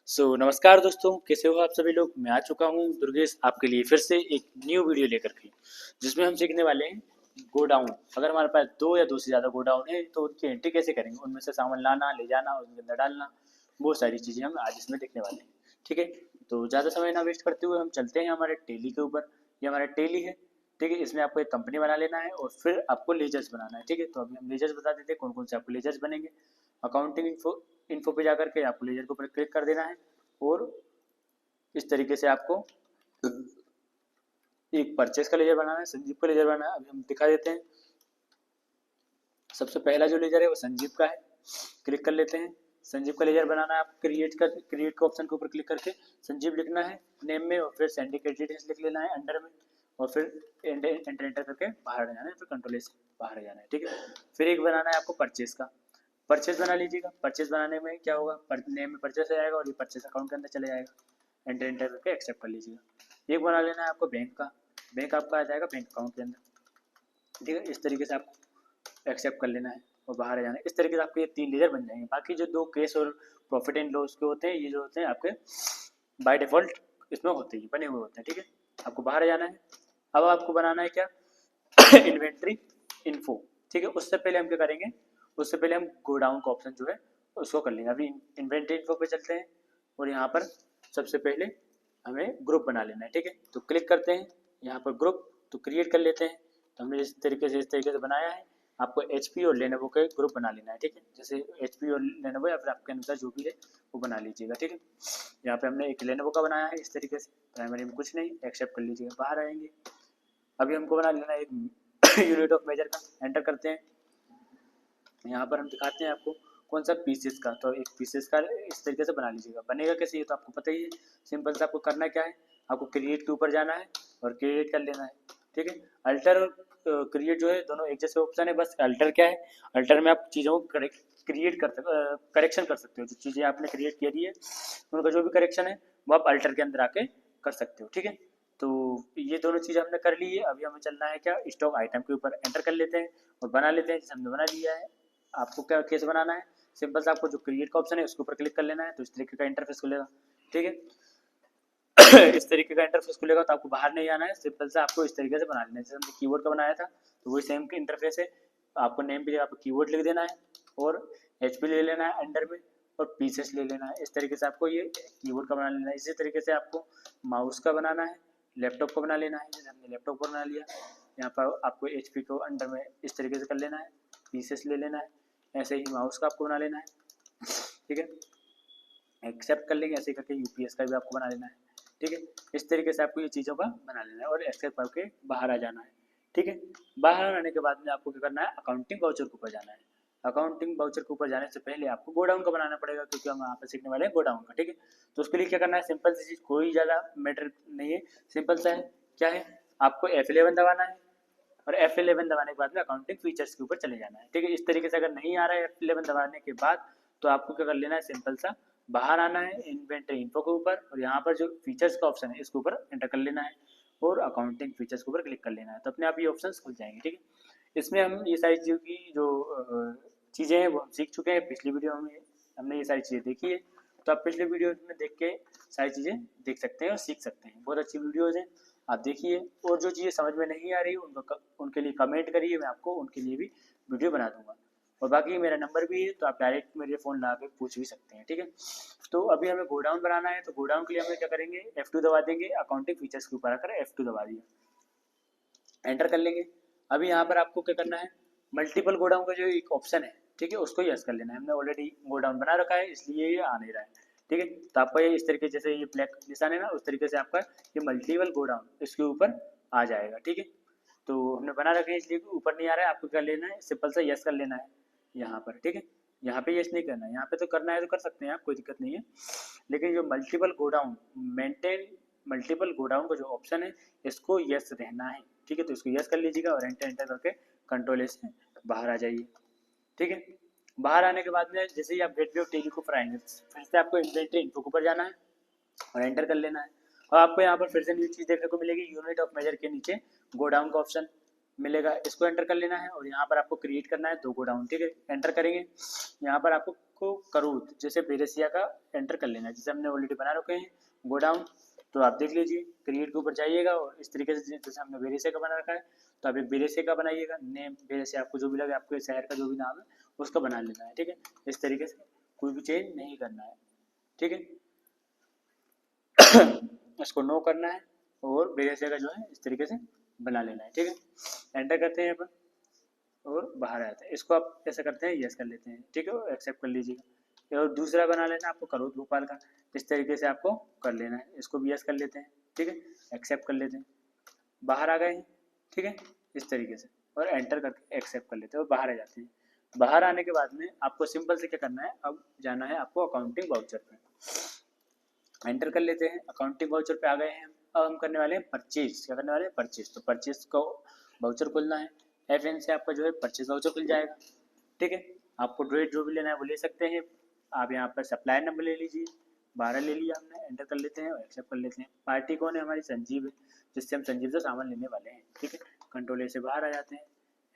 नमस्कार दोस्तों, कैसे हो आप सभी लोग। मैं आ चुका हूँ दुर्गेश आपके लिए फिर से एक न्यू वीडियो लेकर के, जिसमें हम सीखने वाले हैं गोडाउन। अगर हमारे पास दो या दो से ज़्यादा गोडाउन है तो उनकी एंट्री कैसे करेंगे, उनमें से सामान लाना ले जाना उनके अंदर डालना, वो सारी चीज़ें हम आज इसमें देखने वाले हैं। ठीक है, तो ज़्यादा समय ना वेस्ट करते हुए हम चलते हैं हमारे टेली के ऊपर। ये हमारा टेली है। ठीक है, इसमें आपको एक कंपनी बना लेना है और फिर आपको लेजर्स बनाना है। ठीक है, तो अभी हम लेजर्स बता देते हैं कौन कौन से आपको लेजर्स बनेंगे। अकाउंटिंग इन्फो पे जाकर के आपको लेजर के ऊपर क्लिक कर देना है और इस तरीके से आपको एक परचेस का लेजर बनाना है, संजीव का लेजर बनाना है। अभी हम दिखा देते हैं। सबसे पहला जो लेजर है वो संजीव का है, क्लिक कर लेते हैं। संजीव का लेजर बनाना है, आप क्रिएट के ऑप्शन के ऊपर क्लिक करके संजीव लिखना है नेम में और फिर सिंडिकेट डिटेल्स लिख लेना है अंडर में और फिर एंटर करके बाहर आ जाना है, फिर कंट्रोल से बाहर आ जाना है। ठीक है, फिर एक बनाना है आपको परचेस का। परचेस बना लीजिएगा। परचेस बनाने में क्या होगा, नेम में परचेस आ जाएगा और ये परचेस अकाउंट के अंदर चले जाएगा। एंटर करके एक्सेप्ट कर लीजिएगा। एक बना लेना है आपको बैंक का। बैंक आपका आ जाएगा बैंक अकाउंट के अंदर। ठीक है, इस तरीके से आपको एक्सेप्ट कर लेना है और बाहर आ जाना है। इस तरीके से आपके ये 3 लेजर बन जाएंगे। बाकी जो 2 केस और प्रॉफिट एंड लॉस के होते हैं, ये जो होते हैं आपके बाय डिफॉल्ट इसमें होते हैं, बने हुए होते हैं। ठीक है, आपको बाहर आ जाना है। अब आपको बनाना है क्या, इन्वेंट्री इन्फो। ठीक है, उससे पहले हम क्या करेंगे, उससे पहले हम गोडाउन का ऑप्शन जो है उसको कर लेंगे। अभी इन्वेंट्री इन्फो पे चलते हैं और यहाँ पर सबसे पहले हमें ग्रुप बना लेना है। ठीक है, तो क्लिक करते हैं यहाँ पर ग्रुप, तो क्रिएट कर लेते हैं। तो हमने इस तरीके से बनाया है। आपको HP और लेनोवो के ग्रुप बना लेना है। ठीक है, जैसे HP और लेनोवो या फिर आपके अनुसार जो भी है वो बना लीजिएगा। ठीक है, यहाँ पे हमने एक लेनोवो का बनाया है इस तरीके से। प्राइमरी में कुछ नहीं, एक्सेप्ट कर लीजिएगा, बाहर आएंगे। अभी हमको बना लेना है एक यूनिट ऑफ मेजर का। एंटर करते हैं। यहाँ पर हम दिखाते हैं आपको कौन सा पीसेस का, तो एक पीसेस का इस तरीके से बना लीजिएगा। बनेगा कैसे ये तो आपको पता ही है। सिंपल से आपको करना क्या है, आपको क्रिएट के ऊपर जाना है और क्रिएट कर लेना है। ठीक है, अल्टर और क्रिएट जो है दोनों एक जैसे ऑप्शन है। बस अल्टर क्या है, अल्टर में आप चीज़ों को क्रिएट करेक्शन कर सकते हो। जो चीज़ें आपने क्रिएट करी है उनका जो भी करेक्शन है वो आप अल्टर के अंदर आके कर सकते हो। ठीक है, तो ये दोनों चीज़ हमने कर ली है। अभी हमें चलना है क्या, स्टॉक आइटम के ऊपर एंटर कर लेते हैं और बना लेते हैं जैसे हमने बना लिया है। आपको क्या केस बनाना है, सिंपल से आपको जो क्रिएट का ऑप्शन है उसके ऊपर क्लिक कर लेना है, तो इस तरीके का इंटरफेस खुलेगा। ठीक है, इस तरीके का इंटरफेस खुलेगा तो आपको बाहर नहीं आना है। सिंपल से आपको इस तरीके से बना लेना है। जैसे हमने कीवर्ड का बनाया था तो वही सेम इंटरफेस है। आपको नेम पे जगह कीवर्ड लिख देना है और HP ले लेना है अंडर में और पीसेस ले लेना है। इस तरीके से आपको ये कीवर्ड का बना लेना है। इसी तरीके से आपको माउस का बनाना है, लैपटॉप का बना लेना है। जैसे हमने लैपटॉप का बना लिया, यहाँ पर आपको HP को अंडर में इस तरीके से कर लेना है, पीसेस ले लेना है। ऐसे ही माउस का आपको बना लेना है। ठीक है, एक्सेप्ट कर लेंगे। ऐसे करके UPS का भी आपको बना लेना है। ठीक है, इस तरीके से आपको ये चीज़ों का बना लेना है और एक्सेप्ट करके बाहर आ जाना है। ठीक है, बाहर आने के बाद में आपको क्या करना है, अकाउंटिंग वाउचर के ऊपर जाना है। अकाउंटिंग वाउचर के ऊपर जाने से पहले आपको गोडाउन का बनाना पड़ेगा, क्योंकि हम यहाँ पर सीखने वाले हैं गोडाउन का। ठीक है, तो उसके लिए क्या करना है, सिंपल सी चीज़, कोई ज़्यादा मैटर नहीं है, सिंपल सा है। क्या है, आपको F11 दबाना है और F11 दबाने के बाद में अकाउंटिंग फीचर्स के ऊपर चले जाना है। ठीक है, इस तरीके से अगर नहीं आ रहा है F11 दबाने के बाद, तो आपको क्या कर लेना है, सिंपल सा बाहर आना है इन्वेंटरी इन्फो के ऊपर और यहाँ पर जो फीचर्स का ऑप्शन है इसके ऊपर एंटर कर लेना है और अकाउंटिंग फीचर्स के ऊपर क्लिक कर लेना है, तो अपने आप ये ऑप्शंस खुल जाएंगे। ठीक है, इसमें हम ये सारी चीज़ों की जो चीज़ें हैं वो हम सीख चुके हैं। पिछली वीडियो में हमने ये सारी चीज़ें देखी है, तो आप पिछले वीडियो में देख के सारी चीज़ें देख सकते हैं और सीख सकते हैं। बहुत अच्छी वीडियोज़ हैं, आप देखिए। और जो चीज़ें समझ में नहीं आ रही उनके लिए कमेंट करिए, मैं आपको उनके लिए भी वीडियो बना दूंगा। और बाकी मेरा नंबर भी है, तो आप डायरेक्ट मेरे फ़ोन लगा के पूछ भी सकते हैं। ठीक है, तो अभी हमें गोडाउन बनाना है, तो गोडाउन के लिए हमें क्या करेंगे, F2 दबा देंगे। अकाउंटिंग फीचर्स के ऊपर आकर F2 दबा दिया, एंटर कर लेंगे। अभी यहाँ पर आपको क्या करना है, मल्टीपल गोडाउन का जो एक ऑप्शन है, ठीक है, उसको यस कर लेना है। हमने ऑलरेडी गोडाउन बना रखा है इसलिए ये आ नहीं रहा है। ठीक है, तो आपका ये इस तरीके जैसे ये ब्लैक निशान है ना, उस तरीके से आपका ये मल्टीपल गोडाउन इसके ऊपर आ जाएगा। ठीक है, तो हमने बना रखे हैं इसलिए ऊपर नहीं आ रहा है। आपको क्या लेना है, सिंपल सा यस कर लेना है यहाँ पर। ठीक है, यहाँ पे यस नहीं करना है, यहाँ पे तो करना है तो कर सकते हैं आप, कोई दिक्कत नहीं है। लेकिन जो multiple godown, maintain multiple godown का जो ऑप्शन है इसको यस रहना है। ठीक है, तो इसको यस कर लीजिएगा और एंटर एंटर करके कंट्रोल ए से बाहर आ जाइए। ठीक है, बाहर आने के बाद में जैसे ही आप गेटवे ऑफ टेली को पर आएंगे, फिर से आपको इन्वेंटरी इन्फो के ऊपर जाना है और एंटर कर लेना है। और आपको यहाँ पर फिर से न्यू चीज़ देखने को मिलेगी, यूनिट ऑफ मेजर के नीचे गोडाउन का ऑप्शन मिलेगा, इसको एंटर कर लेना है और यहाँ पर आपको क्रिएट करना है 2 गोडाउन। ठीक है, एंटर करेंगे, यहाँ पर आपको आपको करूँ जैसे बेरेसिया का एंटर कर लेना है, जैसे हमने ऑलरेडी बना रखे हैं गोडाउन, तो आप देख लीजिए क्रिएट के ऊपर जाइएगा और इस तरीके से जैसे हमने बेरेसिया का बना रखा है तो आप एक बेरेसिया का बनाइएगा, नेम बेरेसिया आपको जो भी लगे, आपके शहर का जो भी नाम है उसका बना लेना है, ठीक है। इस तरीके से कोई भी चेंज नहीं करना है, ठीक है। इसको नो करना है और बेरेसिया का जो है इस तरीके से बना लेना है, ठीक है। एंटर करते हैं अपन और बाहर आते हैं, इसको आप ऐसा करते हैं यस कर लेते हैं, ठीक है, एक्सेप्ट कर लीजिएगा। और दूसरा बना लेना आपको करोत भोपाल का, इस तरीके से आपको कर लेना है, इसको भी यस कर लेते हैं, ठीक है, एक्सेप्ट कर लेते हैं, बाहर आ गए हैं, ठीक है, इस तरीके से, और एंटर करके एक्सेप्ट कर लेते हैं और बाहर आ जाते हैं। बाहर आने के बाद में आपको सिंपल से क्या करना है, अब जाना है आपको अकाउंटिंग वाउचर पे, एंटर कर लेते हैं, अकाउंटिंग वाउचर पे आ गए हैं। अब हम करने वाले हैं परचेज, क्या करने वाले हैं परचेज, तो परचेज को वाउचर खोलना है, FN से आपका जो है परचेज वाउचर खुल जाएगा, ठीक है। आपको डेट जो भी लेना है वो ले सकते हैं, आप यहाँ पर सप्लायर नंबर ले लीजिए, 12 ले लिया हमने, एंटर कर लेते हैं और एक्सेप्ट कर लेते हैं। पार्टी कौन है हमारी, संजीव है, जिससे हम संजीव से सामान लेने वाले हैं, ठीक है। कंट्रोल ए से बाहर आ जाते हैं,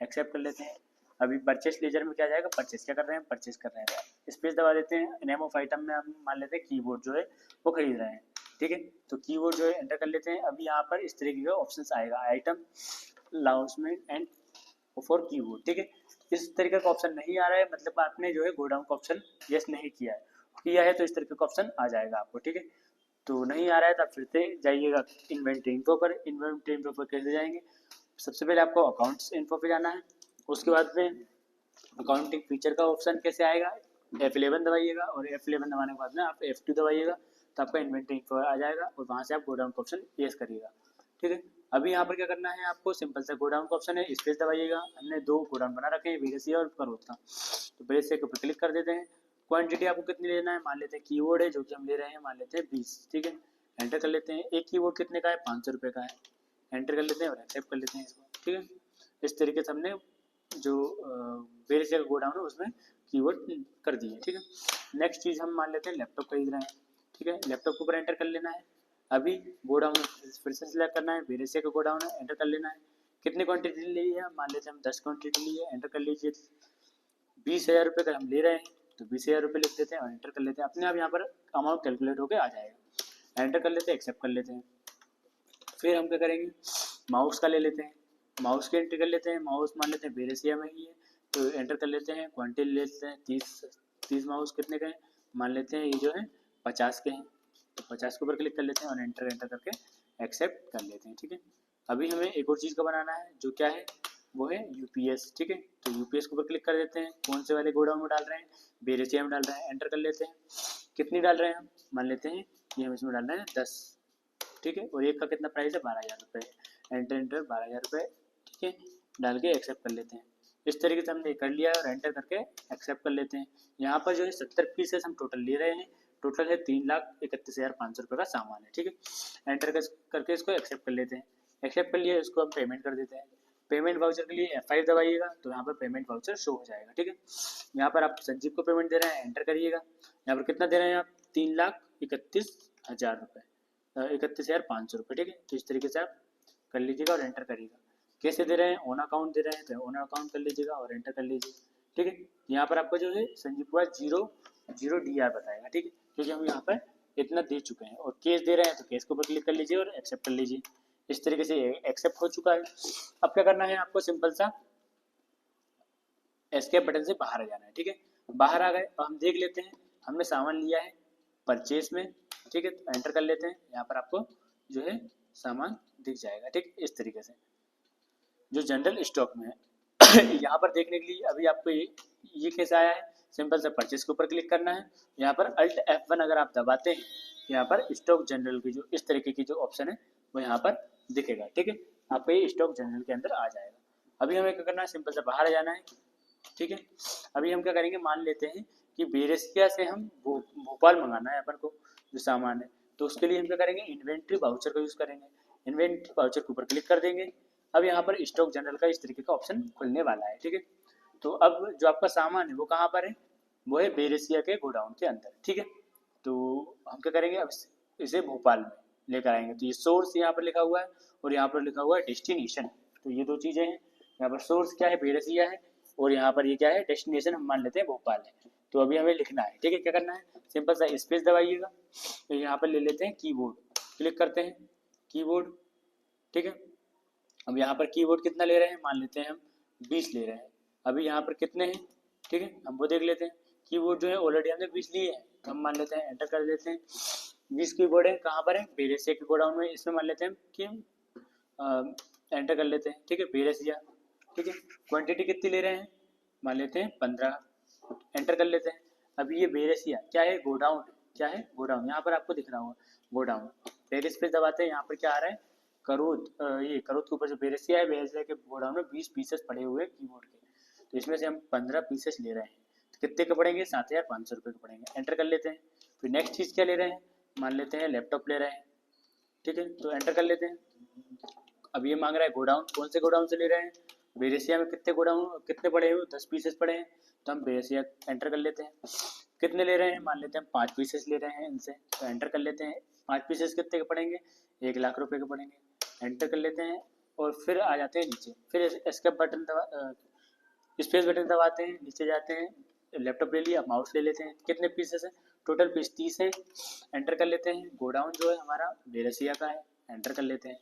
एक्सेप्ट कर लेते हैं। अभी परचेस लेजर में क्या जाएगा, परचेस क्या कर रहे हैं, परचेस कर रहे हैं, स्पेस दबा देते हैं। नेम ऑफ आइटम में हम मान लेते हैं कीबोर्ड जो है वो खरीद रहे हैं, ठीक है, तो कीबोर्ड जो है एंटर कर लेते हैं। अभी यहाँ पर इस तरीके का ऑप्शन आएगा, आइटम लाउंसमेंट एंड फॉर कीबोर्ड, ठीक है। इस तरीके का ऑप्शन नहीं आ रहा है, मतलब आपने जो है गोडाउन का ऑप्शन यस नहीं किया है तो इस तरीके का ऑप्शन आ जाएगा आपको, ठीक है। तो नहीं आ रहा है तो आप फिर से जाइएगा इन्वेंट्री इन्फो पर, इन्वेंट्री इन्फो पर कैसे जाएंगे, सबसे पहले आपको अकाउंट्स इन्फो पे जाना है, उसके बाद में अकाउंटिंग फीचर का ऑप्शन कैसे आएगा, F11 दबाइएगा और F11 दबाने के बाद में आप F2 दबाइएगा तो आपका इन्वेंट्री इन्फो आ जाएगा और वहाँ से आप गोडाउन का ऑप्शन यस करिएगा, ठीक है। अभी यहाँ पर क्या करना है आपको, सिंपल सा गोडाउन का ऑप्शन है, स्पेस दबाइएगा। हमने 2 गोडाउन बना रखे हैं, बेरेसिया और करोत का, तो बेरेसिया के ऊपर क्लिक कर देते हैं। क्वांटिटी आपको कितनी लेना है, मान लेते हैं कीवर्ड है जो कि हम ले रहे हैं, मान लेते हैं 20, ठीक है, एंटर कर लेते हैं। एक कीवर्ड कितने का है, 500 रुपये का है, एंटर कर लेते हैं और एक्सेप्ट कर लेते हैं इसको, ठीक है। इस तरीके से हमने जो बेरेसिया का गोडाउन है उसमें कीवर्ड कर दिए, ठीक है। नेक्स्ट चीज़ हम मान लेते हैं लैपटॉप खरीद रहे हैं, ठीक है, लैपटॉप के ऊपर एंटर कर लेना है। अभी गोडाउन फिर से सिलेक्ट करना है, बेरेसिया का गोडाउन है, एंटर कर लेना है। कितनी क्वांटिटी ली है, मान लेते हैं हम 10 क्वांटिटी ली है, एंटर कर लीजिए। 20,000 रुपये का हम ले रहे हैं तो 20,000 रुपये लिख देते हैं और एंटर कर लेते हैं, अपने आप यहाँ पर अमाउंट कैलकुलेट होकर आ जाएगा। एंटर कर लेते हैं, एक्सेप्ट कर लेते हैं। फिर हम क्या करेंगे, माउस का ले लेते हैं, माउस की एंट्री कर लेते हैं। माउस मान लेते हैं बेरेसिया में ही है तो एंटर कर लेते हैं। क्वांटिटी ले लेते हैं 30 माउस कितने के हैं, मान लेते हैं ये जो है 50 के हैं, तो 50 के ऊपर क्लिक कर लेते हैं और एंटर करके एक्सेप्ट कर लेते हैं, ठीक है। अभी हमें एक और चीज़ का बनाना है जो क्या है, वो है यूपीएस, ठीक है, तो यूपीएस के ऊपर क्लिक कर देते हैं। कौन से वाले गोडाउन में डाल रहे हैं, बेरेसिया में डाल रहे हैं, एंटर कर लेते हैं। कितनी डाल रहे हैं हम, मान लेते हैं कि हम इसमें डाल रहे हैं 10, ठीक है, और एक का कितना प्राइस है, 12,000 रुपये, एंटर 12,000 रुपये, ठीक है, डाल के एक्सेप्ट कर लेते हैं। इस तरीके से हमने कर लिया और एंटर करके एक्सेप्ट कर लेते हैं। यहाँ पर जो है 70 पीसेस हम टोटल ले रहे हैं, टोटल है 3,31,500 रुपये का सामान है, ठीक है। एंटर करके इसको एक्सेप्ट कर लेते हैं। एक्सेप्ट कर लिया, इसको हम पेमेंट कर देते हैं। पेमेंट वाउचर के लिए F5 दबाइएगा तो यहाँ पर पेमेंट वाउचर शो हो जाएगा, ठीक है। यहाँ पर आप संजीव को पेमेंट दे रहे हैं, एंटर करिएगा। यहाँ पर कितना दे रहे हैं आप, 3,31,000 रुपये, 31,500 रुपये, ठीक है। तो इस तरीके से आप कर लीजिएगा और एंटर करिएगा। कैसे दे रहे हैं, ओन अकाउंट दे रहे हैं तो ओन अकाउंट कर लीजिएगा और एंटर कर लीजिए, ठीक है। यहाँ पर आपको जो है संजीव के पास 0 DR बताएगा, ठीक है, क्योंकि हम यहाँ पर इतना दे चुके हैं। और केस दे रहे हैं तो केस के ऊपर क्लिक कर लीजिए और एक्सेप्ट कर लीजिए। इस तरीके से एक्सेप्ट हो चुका है। अब क्या करना है आपको, सिंपल सा एस्केप बटन से बाहर आ जाना है, ठीक है। बाहर आ गए और हम देख लेते हैं हमने सामान लिया है परचेस में, ठीक है, तो एंटर कर लेते हैं। यहाँ पर आपको जो है सामान दिख जाएगा, ठीक, इस तरीके से जो जनरल स्टॉक में है। यहाँ पर देखने के लिए अभी आपको ये कैसा आया है, सिंपल से परचेस के ऊपर क्लिक करना है। यहाँ पर Alt F1 अगर आप दबाते हैं तो यहाँ पर स्टॉक जनरल की जो इस तरीके की जो ऑप्शन है वो यहाँ पर दिखेगा, ठीक है, आपको ये स्टॉक जनरल के अंदर आ जाएगा। अभी हमें क्या करना है, सिंपल से बाहर आ जाना है, ठीक है। अभी हम क्या करेंगे, मान लेते हैं कि बेरेसिया से हम भोपाल मंगाना है अपन को जो सामान है, तो उसके लिए हम क्या करेंगे, इन्वेंट्री वाउचर का यूज़ करेंगे। इन्वेंट्री वाउचर के ऊपर क्लिक कर देंगे। अब यहाँ पर स्टॉक जनरल का इस तरीके का ऑप्शन खुलने वाला है, ठीक है। तो अब जो आपका सामान है वो कहाँ पर है, वो है बेरेसिया के गोडाउन के अंदर, ठीक है। तो हम क्या करेंगे, अब इसे भोपाल में लेकर आएंगे। तो ये सोर्स यहाँ पर लिखा हुआ है और यहाँ पर लिखा हुआ है डेस्टिनेशन, तो ये दो चीज़ें हैं। यहाँ पर सोर्स क्या है, बेरेसिया है, और यहाँ पर ये क्या है, डेस्टिनेशन हम मान लेते हैं भोपाल है। तो अभी हमें लिखना है, ठीक है। क्या करना है, सिंपल सा स्पेस दबाइएगा, तो यहाँ पर ले लेते हैं कीबोर्ड, क्लिक करते हैं कीबोर्ड, ठीक है। अब यहाँ पर कीबोर्ड कितना ले रहे हैं, मान लेते हैं हम 20 ले रहे हैं। अभी यहाँ पर कितने हैं, ठीक है, हम वो देख लेते हैं। कीबोर्ड जो है ऑलरेडी हमने 20 लिए हैं, तो हम मान लेते हैं एंटर कर देते हैं। 20 कीबोर्ड है, कहाँ पर है, बेरेसिया के गोडाउन में। इसमें मान लेते हैं कि एंटर कर लेते हैं, ठीक है, बेरेसिया, ठीक है। क्वांटिटी कितनी ले रहे हैं, मान लेते हैं 15, एंटर कर लेते हैं। अभी ये बेरेसिया क्या है, गोडाउन है, क्या है, गोडाउन। यहाँ पर आपको दिख रहा होगा गोडाउन, पेरिस पे दबाते हैं, यहाँ पर क्या आ रहा है, करूद, ये करूद के ऊपर जो बेरेसिया है, बेरेसिया के गोडाउन में 20 पीसेस पड़े हुए हैं कीबोर्ड के, तो इसमें से हम 15 पीसेस ले रहे हैं। तो कितने के पड़ेंगे, 7500 रुपये के पड़ेंगे, एंटर कर लेते हैं। फिर नेक्स्ट चीज़ क्या ले रहे हैं, मान लेते हैं लैपटॉप ले रहे हैं, ठीक है, तो एंटर कर लेते हैं। अब ये मांग रहा है गोडाउन, कौन से गोडाउन से ले रहे हैं, बेरेसिया में कितने गोडाउन, कितने पड़े हुए, 10 पीसेस पड़े हैं, तो हम बेरेसिया एंटर कर लेते हैं। कितने ले रहे हैं, मान लेते हैं 5 पीसेस ले रहे हैं इनसे, तो एंटर कर लेते हैं। 5 पीसेस कितने के पड़ेंगे, 1 लाख रुपए के पड़ेंगे, एंटर कर लेते हैं। और फिर आ जाते हैं नीचे, फिर एस्केप बटन दबा, स्पेस बटन दबाते हैं, नीचे जाते हैं, लैपटॉप ले लिया, माउस ले लेते हैं। कितने पीसेस हैं, टोटल पीस 30 है, एंटर कर लेते हैं। गोडाउन जो है हमारा बेरेसिया का है, एंटर कर लेते हैं।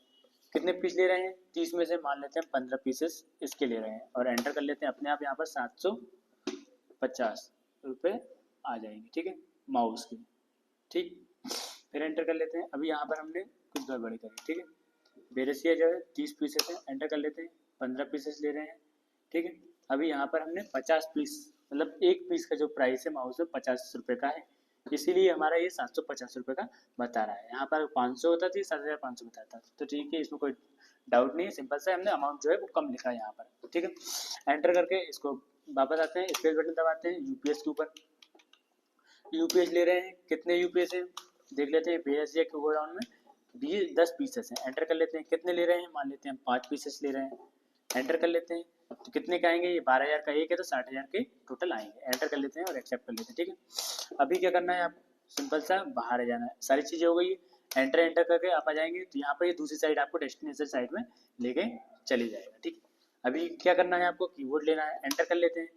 कितने पीस ले रहे हैं, 30 में से मान लेते हैं 15 पीसेस इसके ले रहे हैं, और एंटर कर लेते हैं। अपने आप यहाँ पर 750 रुपये आ जाएंगे, ठीक है, माउस की, ठीक। फिर एंटर कर लेते हैं। अभी यहाँ पर हमने कुछ गड़बड़ी करी, ठीक है। बेरेसिया जो है 30 पीसेस है, एंटर कर लेते हैं। 15 पीसेस ले रहे हैं, ठीक है। अभी यहाँ पर हमने 50 पीस, मतलब एक पीस का जो प्राइस है माउस में 50 रुपये का है, इसीलिए हमारा ये 750 रुपये का बता रहा है। यहाँ पर 500 होता था, 7500 बताता था, तो ठीक है, इसमें कोई डाउट नहीं है, सिंपल सा हमने अमाउंट जो है वो कम लिखा है यहाँ पर, ठीक है। एंटर करके इसको वापस आते हैं, स्पेस बटन दबाते हैं, यूपीएस के ऊपर यूपीएस ले रहे हैं। कितने यूपीएस है, देख लेते हैं। बेरेसिया के गोडाउन में 10 पीसेस हैं, एंटर कर लेते हैं। कितने ले रहे हैं, मान लेते हैं 5 पीसेस ले रहे हैं, एंटर कर लेते हैं। तो कितने का आएंगे, ये 12,000 का एक है, तो 60,000 के टोटल आएंगे, एंटर कर लेते हैं और एक्सेप्ट कर लेते हैं, ठीक है। अभी क्या करना है, आप सिंपल सा बाहर आ जाना है, सारी चीज़ें हो गई। एंटर एंटर करके आप आ जाएंगे, तो यहाँ पर ये दूसरी साइड आपको डेस्टिनेशन साइड में लेके चले जाएगा, ठीक। अभी क्या करना है, आपको कीबोर्ड लेना है, एंटर कर लेते हैं।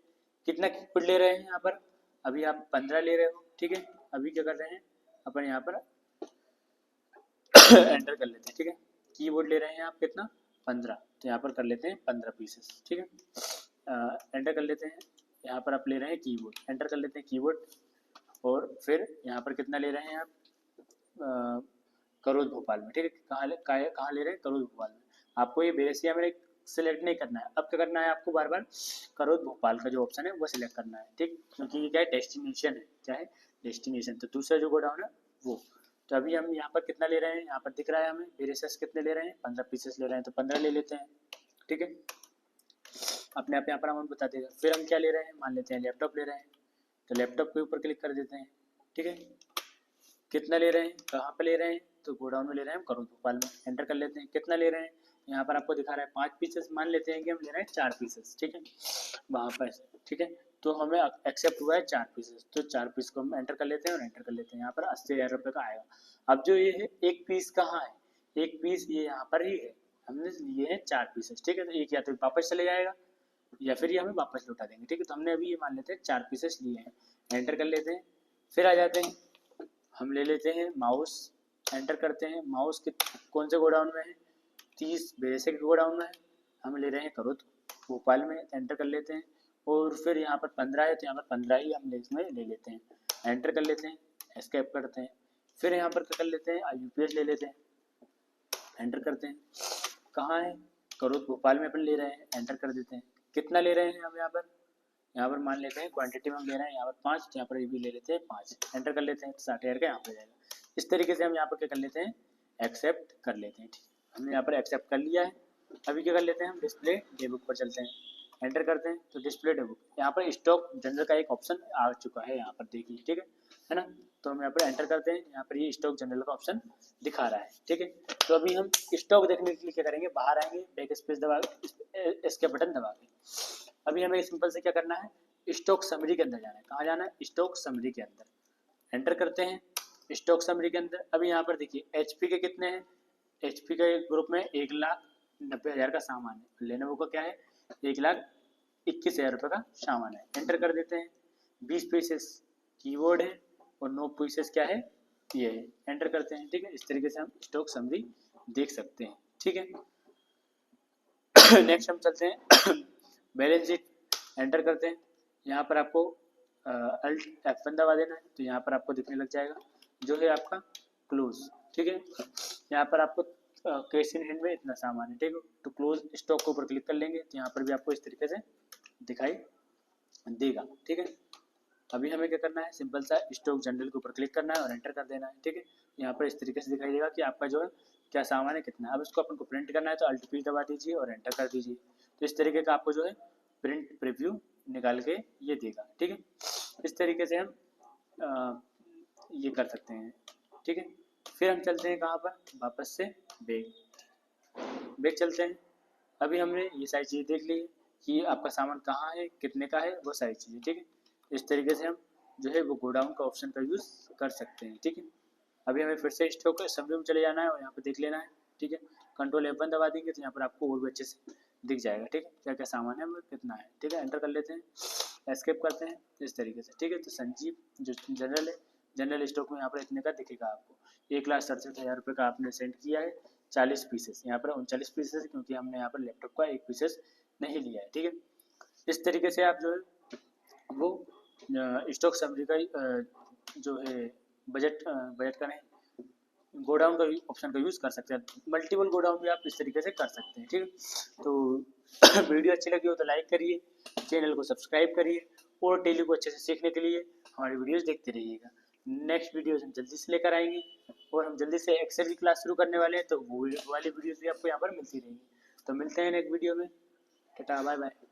कितना कीबोर्ड ले रहे हैं यहाँ पर, अभी आप 15 ले रहे हो, ठीक है। अभी क्या कर रहे हैं, अपन यहाँ पर एंटर कर लेते हैं, ठीक है। कीबोर्ड ले रहे हैं आप कितना, 15, तो यहाँ पर कर लेते हैं 15 पीसेस, ठीक है। एंटर कर लेते हैं। यहाँ पर आप ले रहे हैं कीबोर्ड, एंटर कर लेते हैं कीबोर्ड। और फिर यहाँ पर कितना ले रहे हैं आप, करोज भोपाल में, ठीक है। कहाँ ले रहे हैं, करोज भोपाल में। आपको ये बेरेसिया में सिलेक्ट नहीं करना है, अब क्या करना है, आपको बार बार करोज भोपाल का जो ऑप्शन है वो सिलेक्ट करना है, ठीक, क्योंकि ये क्या है, डेस्टिनेशन है, क्या है, डेस्टिनेशन। तो दूसरा जो गोडाउन है वो, तो अभी हम यहाँ पर कितना ले रहे हैं, यहाँ पर दिख रहा है हमें बेरेसिया कितने ले रहे हैं, 15 पीसेस ले रहे हैं, तो 15 ले लेते हैं, ठीक है। अपने आप यहाँ पर अमाउंट बता देगा। फिर हम क्या ले रहे हैं, मान लेते हैं लैपटॉप ले रहे हैं, तो लैपटॉप के ऊपर क्लिक कर देते हैं, ठीक है। कितना ले रहे हैं, कहाँ पर ले रहे हैं, तो गोडाउन में ले रहे हैं हम करोज भोपाल में, एंटर कर लेते हैं। कितना ले रहे हैं, यहाँ पर आपको दिखा रहा है 5 पीसेस, मान लेते हैं कि हम ले रहे हैं 4 पीसेस, ठीक है, वहाँ पर, ठीक है। तो हमें एक्सेप्ट हुआ है 4 पीसेस, तो 4 पीस को हम एंटर कर लेते हैं और एंटर कर लेते हैं। यहाँ पर 80,000 रुपये का आएगा। अब जो ये है, एक पीस कहाँ है, एक पीस ये यहाँ पर ही है, हमने लिए हैं 4 पीसेस, ठीक है। तो एक या तो वापस चले जाएगा या फिर ये हमें वापस लौटा देंगे, ठीक है। तो हमने अभी ये मान लेते हैं 4 पीसेस लिए हैं, एंटर कर लेते हैं। फिर आ जाते हैं, हम ले लेते हैं माउस, एंटर करते हैं। माउस के कौन से गोडाउन में है, 30 बेरेसिया के गोडाउन में है, हम ले रहे हैं करोज भोपाल में, एंटर कर लेते हैं। और फिर यहाँ पर 15 है, तो यहाँ पर 15 ही हम इसमें ले लेते हैं, एंटर कर लेते हैं, एस्केप करते हैं। फिर यहाँ पर कर लेते हैं, यूपीएस ले लेते हैं, एंटर करते हैं। कहाँ है, करोज भोपाल में अपन ले रहे हैं, एंटर कर देते हैं। कितना ले रहे हैं हम यहाँ पर मान लेते हैं क्वांटिटी में हम ले रहे हैं यहाँ पर 5, यहाँ पर भी ले लेते हैं 5, एंटर कर लेते हैं, 60,000 का यहाँ पर जाएगा। इस तरीके से हम यहाँ पर क्या कर लेते हैं, एक्सेप्ट कर लेते हैं, ठीक। हमने यहाँ पर एक्सेप्ट कर लिया है। अभी क्या कर लेते हैं, हम डिस्प्ले डेबुक पर चलते हैं, एंटर करते हैं। तो डिस्प्ले डेबुक, यहाँ पर स्टॉक जनरल का एक ऑप्शन आ चुका है, यहाँ पर देखिए, ठीक है ना। तो हम यहाँ पर एंटर करते हैं, यहाँ पर ये स्टॉक जनरल का ऑप्शन दिखा रहा है, ठीक है। तो अभी हम स्टॉक देखने के लिए क्या करेंगे, बाहर आएंगे, बैक स्पेस दबा इसके बटन दबा के। अभी हमें सिंपल से क्या करना है, स्टॉक समरी के अंदर जाना है। कहाँ जाना है, स्टॉक समरी के अंदर, एंटर करते हैं। स्टॉक समरी के अंदर अभी यहाँ पर देखिए एचपी के कितने हैं, एचपी के ग्रुप में 1,90,000 का सामान है, लेनोवो का क्या है, 1,21,000 रुपये का सामान है, एंटर कर देते हैं। 20 पीसेस कीवर्ड है और 9 पीसेस क्या है, ये है। एंटर करते हैं, ठीक है। इस तरीके से हम स्टॉक समरी देख सकते हैं, ठीक है। नेक्स्ट हम चलते हैं बैलेंस शीट, एंटर करते हैं। यहाँ पर आपको अल्ट F1 दबा देना है, तो यहाँ पर आपको दिखने लग जाएगा जो है आपका क्लोज, ठीक है। यहाँ पर आपको कैश इन हैंड में इतना सामान है, ठीक है। तो क्लोज स्टॉक के ऊपर क्लिक कर लेंगे तो यहाँ पर भी आपको इस तरीके से दिखाई देगा, ठीक है। अभी हमें क्या करना है, सिंपल सा स्टॉक जनरल के ऊपर क्लिक करना है और एंटर कर देना है, ठीक है। यहाँ पर इस तरीके से दिखाई देगा कि आपका जो है क्या सामान है, कितना है। अब इसको अपन को प्रिंट करना है तो अल्ट P दबा दीजिए और एंटर कर दीजिए। तो इस तरीके का आपको जो है प्रिंट प्रीव्यू निकाल के ये देगा, ठीक है। इस तरीके से हम ये कर सकते हैं, ठीक है। फिर हम चलते हैं कहाँ पर, वापस से बैग चलते हैं। अभी हमने ये सारी चीज़ें देख ली कि आपका सामान कहाँ है, कितने का है, वो सारी चीज़ें, ठीक है। इस तरीके से हम जो है वो गोडाउन का ऑप्शन का यूज़ कर सकते हैं, ठीक है। अभी हमें फिर से स्टॉक समरी में चले जाना है और यहाँ पर देख लेना है, ठीक है। कंट्रोल F1 दबा देंगे तो यहाँ पर आपको और भी अच्छे से दिख जाएगा, ठीक है, क्या क्या सामान है, वो कितना है, ठीक है। एंटर कर लेते हैं, एस्केप करते हैं इस तरीके से, ठीक है। तो संजीव जो जनरल है, जनरल स्टॉक में यहाँ पर इतने का दिखेगा आपको। 1,67,000 रुपये का आपने सेंड किया है, 40 पीसेस, यहाँ पर 39 पीसेस, क्योंकि हमने यहाँ पर लैपटॉप का 1 पीसेस नहीं लिया है, ठीक है। इस तरीके से आप जो है वो स्टॉक समरी का जो है बजट का नहीं, गोडाउन का ऑप्शन का यूज़ कर सकते हैं। मल्टीपल गोडाउन भी आप इस तरीके से कर सकते हैं, ठीक है। तो वीडियो अच्छी लगी हो तो लाइक करिए, चैनल को सब्सक्राइब करिए और टेली को अच्छे से सीखने के लिए हमारी वीडियोस देखते रहिएगा। नेक्स्ट वीडियोस हम जल्दी से लेकर आएंगे और हम जल्दी से एक्सेल की क्लास शुरू करने वाले हैं, तो वो वाली वीडियोस भी आपको यहाँ पर मिलती रहेंगी। तो मिलते हैं नेक्स्ट वीडियो में, टाटा बाय बाय।